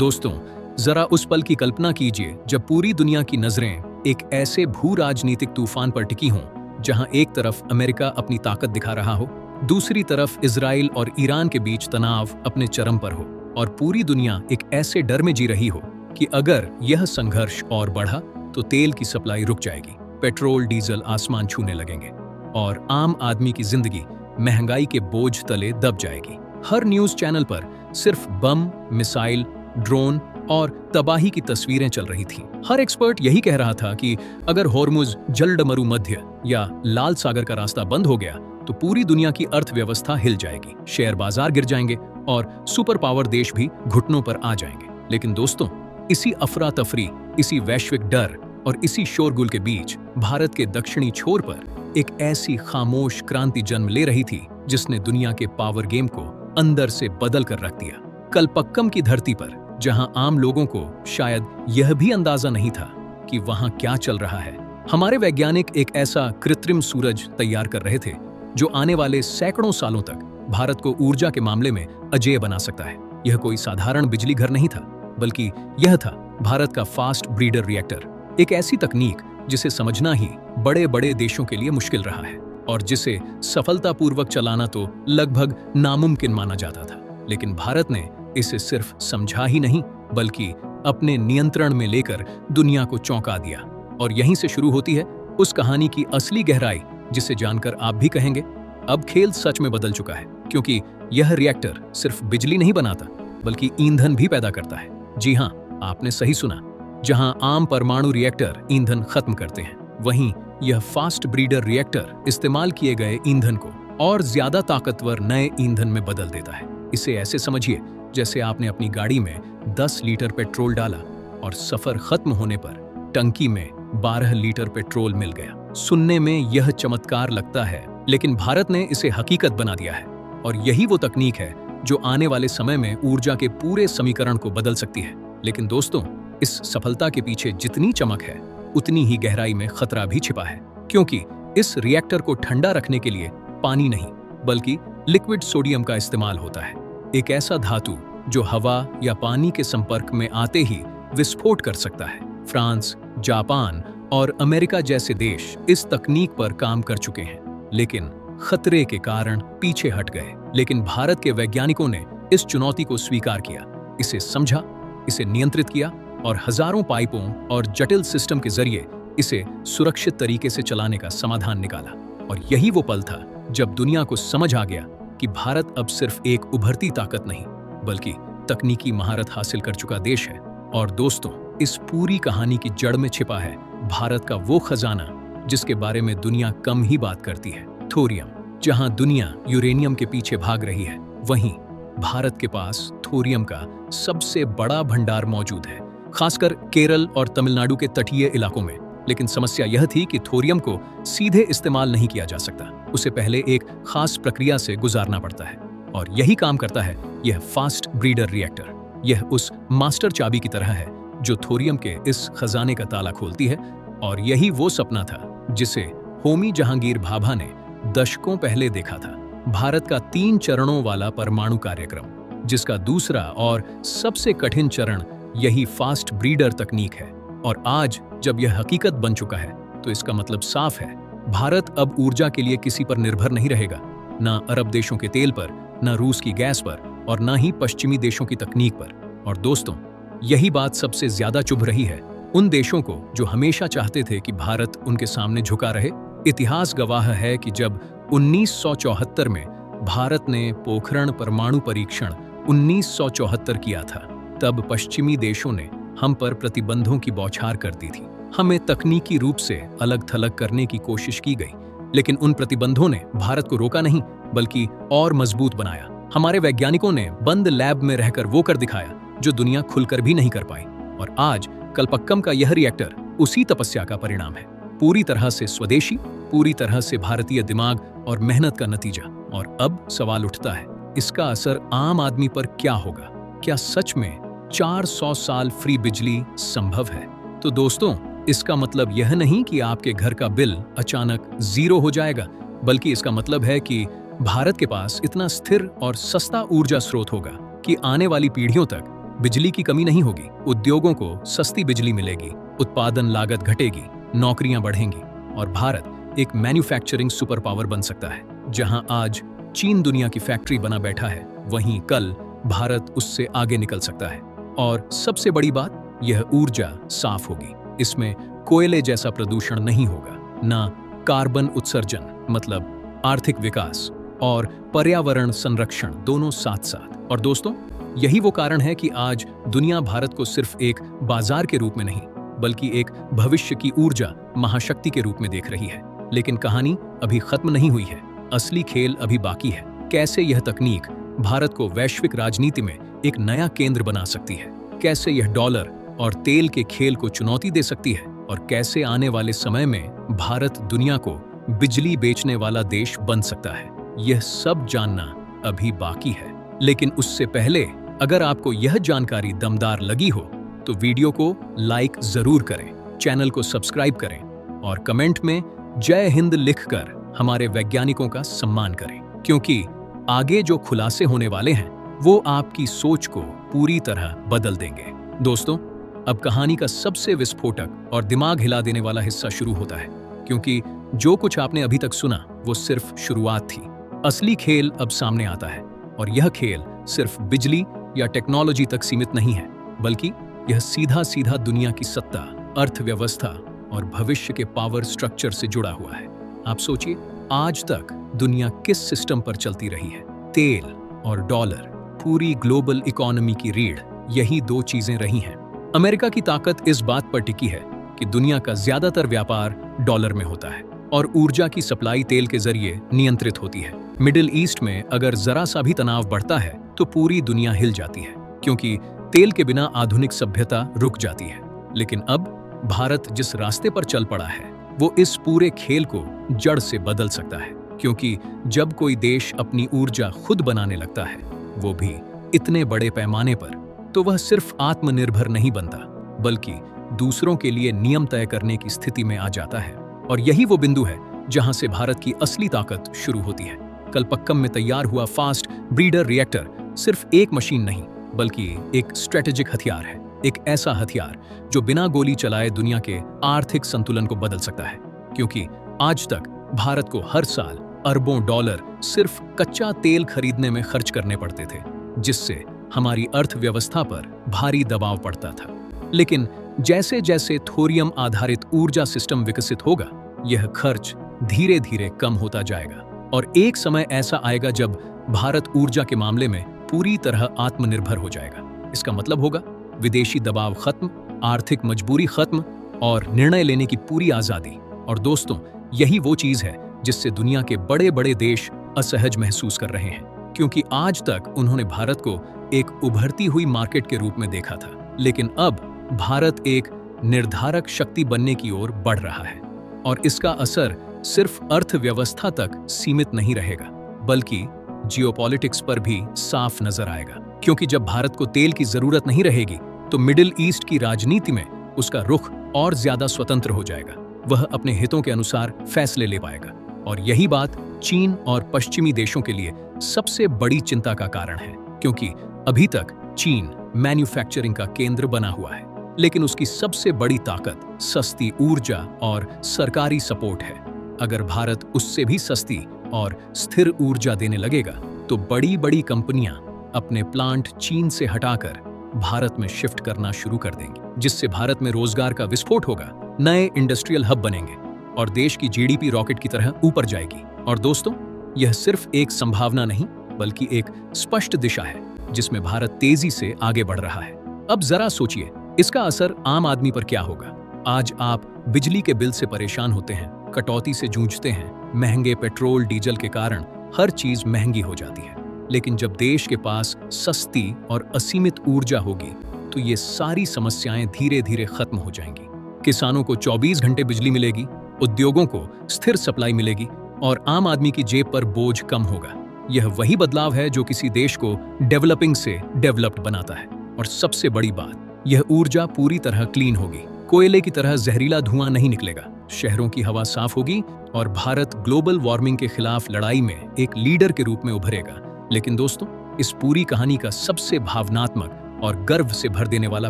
दोस्तों, जरा उस पल की कल्पना कीजिए जब पूरी दुनिया की नजरें एक ऐसे भू राजनीतिक तूफान पर टिकी हों, जहां एक तरफ अमेरिका अपनी ताकत दिखा रहा हो, दूसरी तरफ इजराइल और ईरान के बीच तनाव अपने चरम पर हो, और पूरी दुनिया एक ऐसे डर में जी रही हो कि अगर यह संघर्ष और बढ़ा तो तेल की सप्लाई रुक जाएगी, पेट्रोल डीजल आसमान छूने लगेंगे और आम आदमी की जिंदगी महंगाई के बोझ तले दब जाएगी। हर न्यूज चैनल पर सिर्फ बम, मिसाइल, ड्रोन और तबाही की तस्वीरें चल रही थीं। हर एक्सपर्ट यही कह रहा था कि अगर होर्मुज, जलडमरू मध्य या लाल सागर का रास्ता बंद हो गया तो पूरी दुनिया की अर्थव्यवस्था हिल जाएगी, शेयर बाजार गिर जाएंगे और सुपर पावर देश भी घुटनों पर आ जाएंगे। लेकिन दोस्तों, इसी अफरा तफरी, इसी वैश्विक डर और इसी शोरगुल के बीच भारत के दक्षिणी छोर पर एक ऐसी खामोश क्रांति जन्म ले रही थी जिसने दुनिया के पावर गेम को अंदर से बदल कर रख दिया। कलपक्कम की धरती पर, जहां आम लोगों को शायद यह भी अंदाजा नहीं था कि वहां क्या चल रहा है, हमारे वैज्ञानिक एक ऐसा कृत्रिम सूरज तैयार कर रहे थे जो आने वाले सैकड़ों सालों तक भारत को ऊर्जा के मामले में अजेय बना सकता है। यह कोई साधारण बिजली घर नहीं था, बल्कि यह था भारत का फास्ट ब्रीडर रिएक्टर, एक ऐसी तकनीक जिसे समझना ही बड़े बड़े देशों के लिए मुश्किल रहा है और जिसे सफलतापूर्वक चलाना तो लगभग नामुमकिन माना जाता था। लेकिन भारत ने इसे सिर्फ समझा ही नहीं, बल्कि अपने नियंत्रण में लेकर दुनिया को चौंका दिया। और यहीं से शुरू होती है उस कहानी की असली गहराई, जिसे जानकर आप भी कहेंगे अब खेल सच में बदल चुका है, क्योंकि यह रिएक्टर सिर्फ बिजली नहीं बनाता, बल्कि ईंधन भी पैदा करता है। जी हाँ, आपने सही सुना। जहां आम परमाणु रिएक्टर ईंधन खत्म करते हैं, वहीं यह फास्ट ब्रीडर रिएक्टर इस्तेमाल किए गए ईंधन को और ज्यादा ताकतवर नए ईंधन में बदल देता है। इसे ऐसे समझिए जैसे आपने अपनी गाड़ी में 10 लीटर पेट्रोल डाला और सफर खत्म होने पर टंकी में 12 लीटर पेट्रोल मिल गया। सुनने में यह चमत्कार लगता है, लेकिन भारत ने इसे हकीकत बना दिया है। और यही वो तकनीक है जो आने वाले समय में ऊर्जा के पूरे समीकरण को बदल सकती है। लेकिन दोस्तों, इस सफलता के पीछे जितनी चमक है, उतनी ही गहराई में खतरा भी छिपा है, क्योंकि इस रिएक्टर को ठंडा रखने के लिए पानी नहीं, बल्कि लिक्विड सोडियम का इस्तेमाल होता है, एक ऐसा धातु जो हवा या पानी के संपर्क में आते ही विस्फोट कर सकता है। फ्रांस, जापान और अमेरिका जैसे देश इस तकनीक पर काम कर चुके हैं, लेकिन खतरे के कारण पीछे हट गए। लेकिन भारत के वैज्ञानिकों ने इस चुनौती को स्वीकार किया, इसे समझा, इसे नियंत्रित किया और हजारों पाइपों और जटिल सिस्टम के जरिए इसे सुरक्षित तरीके से चलाने का समाधान निकाला। और यही वो पल था जब दुनिया को समझ आ गया कि भारत अब सिर्फ एक उभरती ताकत नहीं, बल्कि तकनीकी महारत हासिल कर चुका देश है। और दोस्तों, इस पूरी कहानी की जड़ में छिपा है भारत का वो खजाना जिसके बारे में दुनिया कम ही बात करती है, थोरियम। जहां दुनिया यूरेनियम के पीछे भाग रही है, वहीं भारत के पास थोरियम का सबसे बड़ा भंडार मौजूद है, खासकर केरल और तमिलनाडु के तटीय इलाकों में। लेकिन समस्या यह थी कि थोरियम को सीधे इस्तेमाल नहीं किया जा सकता, उसे पहले एक खास प्रक्रिया से गुजारना पड़ता है। और यही काम करता है यह फास्ट ब्रीडर रिएक्टर। यह उस मास्टर चाबी की तरह है जो थोरियम के इस खजाने का ताला खोलती है। और यही वो सपना था जिसे होमी जहांगीर भाभा ने दशकों पहले देखा था, भारत का 3 चरणों वाला परमाणु कार्यक्रम, जिसका दूसरा और सबसे कठिन चरण यही फास्ट ब्रीडर तकनीक है। और आज जब यह हकीकत बन चुका है, तो इसका मतलब साफ है, भारत अब ऊर्जा के लिए किसी पर निर्भर नहीं रहेगा, ना अरब देशों के तेल पर, ना रूस की गैस पर और ना ही पश्चिमी देशों की तकनीक पर। और दोस्तों, यही बात सबसे ज्यादा चुभ रही है उन देशों को जो हमेशा चाहते थे कि भारत उनके सामने झुका रहे। इतिहास गवाह है कि जब 1974 में भारत ने पोखरण परमाणु परीक्षण 1974 किया था, तब पश्चिमी देशों ने हम पर प्रतिबंधों की बौछार कर दी थी। हमें तकनीकी रूप से अलग थलग करने की कोशिश की गई, लेकिन उन प्रतिबंधों ने भारत को रोका नहीं, बल्कि और मजबूत बनाया। हमारे वैज्ञानिकों ने बंद लैब में रहकर वो कर दिखाया जो दुनिया खुलकर भी नहीं कर पाई। और आज कलपक्कम का यह रिएक्टर उसी तपस्या का परिणाम है, पूरी तरह से स्वदेशी, पूरी तरह से भारतीय दिमाग और मेहनत का नतीजा। और अब सवाल उठता है, इसका असर आम आदमी पर क्या होगा? क्या सच में 400 साल फ्री बिजली संभव है? तो दोस्तों, इसका मतलब यह नहीं कि आपके घर का बिल अचानक 0 हो जाएगा, बल्कि इसका मतलब है कि भारत के पास इतना स्थिर और सस्ता ऊर्जा स्रोत होगा कि आने वाली पीढ़ियों तक बिजली की कमी नहीं होगी, उद्योगों को सस्ती बिजली मिलेगी, उत्पादन लागत घटेगी, नौकरियां बढ़ेंगी और भारत एक मैन्युफैक्चरिंग सुपर पावर बन सकता है। जहां आज चीन दुनिया की फैक्ट्री बना बैठा है, वहीं कल भारत उससे आगे निकल सकता है। और सबसे बड़ी बात, यह ऊर्जा साफ होगी। इसमें कोयले जैसा प्रदूषण नहीं होगा, ना कार्बन उत्सर्जन, मतलब आर्थिक विकास और पर्यावरण संरक्षण दोनों साथ साथ। और दोस्तों, यही वो कारण है कि आज दुनिया भारत को सिर्फ एक बाजार के रूप में नहीं, बल्कि एक भविष्य की ऊर्जा महाशक्ति के रूप में देख रही है। लेकिन कहानी अभी खत्म नहीं हुई है, असली खेल अभी बाकी है। कैसे यह तकनीक भारत को वैश्विक राजनीति में एक नया केंद्र बना सकती है, कैसे यह डॉलर और तेल के खेल को चुनौती दे सकती है, और कैसे आने वाले समय में भारत दुनिया को बिजली बेचने वाला देश बन सकता है, यह सब जानना अभी बाकी है। लेकिन उससे पहले, अगर आपको यह जानकारी दमदार लगी हो तो वीडियो को लाइक जरूर करें, चैनल को सब्सक्राइब करें और कमेंट में जय हिंद लिखकर हमारे वैज्ञानिकों का सम्मान करें, क्योंकि आगे जो खुलासे होने वाले हैं वो आपकी सोच को पूरी तरह बदल देंगे। दोस्तों, अब कहानी का सबसे विस्फोटक और दिमाग हिला देने वाला हिस्सा शुरू होता है, क्योंकि जो कुछ आपने अभी तक सुना वो सिर्फ शुरुआत थी। असली खेल अब सामने आता है, और यह खेल सिर्फ बिजली या टेक्नोलॉजी तक सीमित नहीं है, बल्कि यह सीधा सीधा दुनिया की सत्ता, अर्थव्यवस्था और भविष्य के पावर स्ट्रक्चर से जुड़ा हुआ है। आप सोचिए, आज तक दुनिया किस सिस्टम पर चलती रही है? तेल और डॉलर, पूरी ग्लोबल इकोनॉमी की रीढ़ यही दो चीजें रही हैं। अमेरिका की ताकत इस बात पर टिकी है कि दुनिया का ज्यादातर व्यापार डॉलर में होता है और ऊर्जा की सप्लाई तेल के जरिए नियंत्रित होती है। मिडिल ईस्ट में अगर जरा सा भी तनाव बढ़ता है तो पूरी दुनिया हिल जाती है, क्योंकि तेल के बिना आधुनिक सभ्यता रुक जाती है। लेकिन अब भारत जिस रास्ते पर चल पड़ा है वो इस पूरे खेल को जड़ से बदल सकता है, क्योंकि जब कोई देश अपनी ऊर्जा खुद बनाने लगता है, वो भी इतने बड़े पैमाने पर, तो वह सिर्फ आत्मनिर्भर नहीं बनता, बल्कि दूसरों के लिए नियम तय करने की स्थिति में आ जाता है। और यही वो बिंदु है जहां से भारत की असली ताकत शुरू होती है। कलपक्कम में तैयार हुआ फास्ट ब्रीडर रिएक्टर सिर्फ एक मशीन नहीं, बल्कि एक स्ट्रेटेजिक हथियार है। एक ऐसा हथियार जो बिना गोली चलाए दुनिया के आर्थिक संतुलन को बदल सकता है, क्योंकि आज तक भारत को हर साल अरबों डॉलर सिर्फ कच्चा तेल खरीदने में खर्च करने पड़ते थे, जिससे हमारी अर्थव्यवस्था पर भारी दबाव पड़ता था। लेकिन जैसे जैसे थोरियम आधारित ऊर्जा सिस्टम विकसित होगा, यह खर्च धीरे धीरे कम होता जाएगा और एक समय ऐसा आएगा जब भारत ऊर्जा के मामले में पूरी तरह आत्मनिर्भर हो जाएगा। इसका मतलब होगा विदेशी दबाव खत्म, आर्थिक मजबूरी खत्म और निर्णय लेने की पूरी आजादी। और दोस्तों, यही वो चीज है जिससे दुनिया के बड़े बड़े देश असहज महसूस कर रहे हैं, क्योंकि आज तक उन्होंने भारत को एक उभरती हुई मार्केट के रूप में देखा था। लेकिन अब भारत एक निर्धारक शक्ति बनने की ओर बढ़ रहा है, और इसका असर सिर्फ अर्थव्यवस्था तक सीमित नहीं रहेगा, बल्कि जियोपॉलिटिक्स पर भी साफ नजर आएगा। क्योंकि जब भारत को तेल की जरूरत नहीं रहेगी, तो मिडिल ईस्ट की राजनीति में उसका रुख और ज्यादा स्वतंत्र हो जाएगा। वह अपने हितों के अनुसार फैसले ले पाएगा, और यही बात चीन और पश्चिमी देशों के लिए सबसे बड़ी चिंता का कारण है, क्योंकि अभी तक चीन मैन्युफैक्चरिंग का केंद्र बना हुआ है, लेकिन उसकी सबसे बड़ी ताकत सस्ती ऊर्जा और सरकारी सपोर्ट है। अगर भारत उससे भी सस्ती और स्थिर ऊर्जा देने लगेगा, तो बड़ी बड़ी कंपनियां अपने प्लांट चीन से हटाकर भारत में शिफ्ट करना शुरू कर देंगी, जिससे भारत में रोजगार का विस्फोट होगा, नए इंडस्ट्रियल हब बनेंगे और देश की जीडीपी रॉकेट की तरह ऊपर जाएगी। और दोस्तों, यह सिर्फ एक संभावना नहीं, बल्कि एक स्पष्ट दिशा है जिसमें भारत तेजी से आगे बढ़ रहा है। अब जरा सोचिए, इसका असर आम आदमी पर क्या होगा। आज आप बिजली के बिल से परेशान होते हैं, कटौती से जूझते हैं, महंगे पेट्रोल डीजल के कारण हर चीज महंगी हो जाती है। लेकिन जब देश के पास सस्ती और असीमित ऊर्जा होगी, तो ये सारी समस्याएं धीरे धीरे खत्म हो जाएंगी। किसानों को 24 घंटे बिजली मिलेगी, उद्योगों को स्थिर सप्लाई मिलेगी और आम आदमी की जेब पर बोझ कम होगा। यह वही बदलाव है जो किसी देश को डेवलपिंग से डेवलप्ड बनाता है। और सबसे बड़ी बात, यह ऊर्जा पूरी तरह क्लीन होगी, कोयले की तरह जहरीला धुआं नहीं निकलेगा, शहरों की हवा साफ होगी और भारत ग्लोबल वार्मिंग के खिलाफ लड़ाई में एक लीडर के रूप में उभरेगा। लेकिन दोस्तों, इस पूरी कहानी का सबसे भावनात्मक और गर्व से भर देने वाला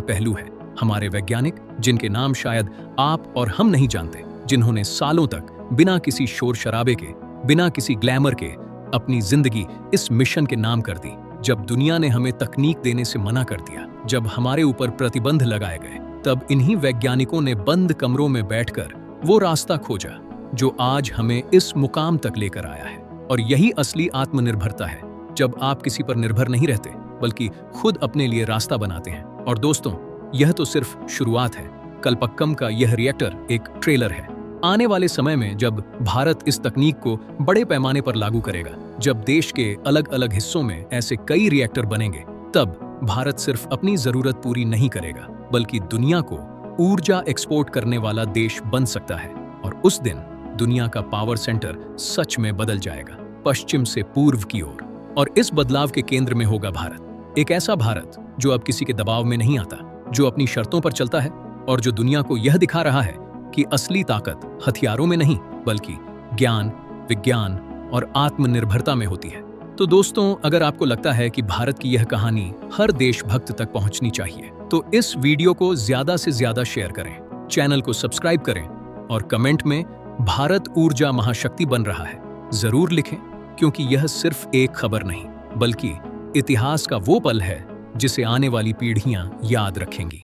पहलू है हमारे वैज्ञानिक, जिनके नाम शायद आप और हम नहीं जानते, जिन्होंने सालों तक बिना किसी शोर शराबे के, बिना किसी ग्लैमर के अपनी जिंदगी इस मिशन के नाम कर दी। जब दुनिया ने हमें तकनीक देने से मना कर दिया, जब हमारे ऊपर प्रतिबंध लगाए गए, तब इन्हीं वैज्ञानिकों ने बंद कमरों में बैठकर वो रास्ता खोजा जो आज हमें इस मुकाम तक लेकर आया है। और यही असली आत्मनिर्भरता है, जब आप किसी पर निर्भर नहीं रहते बल्कि खुद अपने लिए रास्ता बनाते हैं। और दोस्तों, यह तो सिर्फ शुरुआत है। कल्पक्कम का यह रिएक्टर एक ट्रेलर है। आने वाले समय में जब भारत इस तकनीक को बड़े पैमाने पर लागू करेगा, जब देश के अलग अलग हिस्सों में ऐसे कई रिएक्टर बनेंगे, तब भारत सिर्फ अपनी जरूरत पूरी नहीं करेगा बल्कि दुनिया को ऊर्जा एक्सपोर्ट करने वाला देश बन सकता है। और उस दिन दुनिया का पावर सेंटर सच में बदल जाएगा, पश्चिम से पूर्व की ओर। और इस बदलाव के केंद्र में होगा भारत, एक ऐसा भारत जो अब किसी के दबाव में नहीं आता, जो अपनी शर्तों पर चलता है और जो दुनिया को यह दिखा रहा है कि असली ताकत हथियारों में नहीं बल्कि ज्ञान, विज्ञान और आत्मनिर्भरता में होती है। तो दोस्तों, अगर आपको लगता है कि भारत की यह कहानी हर देशभक्त तक पहुंचनी चाहिए, तो इस वीडियो को ज्यादा से ज्यादा शेयर करें, चैनल को सब्सक्राइब करें और कमेंट में भारत ऊर्जा महाशक्ति बन रहा है जरूर लिखें, क्योंकि यह सिर्फ एक खबर नहीं बल्कि इतिहास का वो पल है जिसे आने वाली पीढ़ियां याद रखेंगी।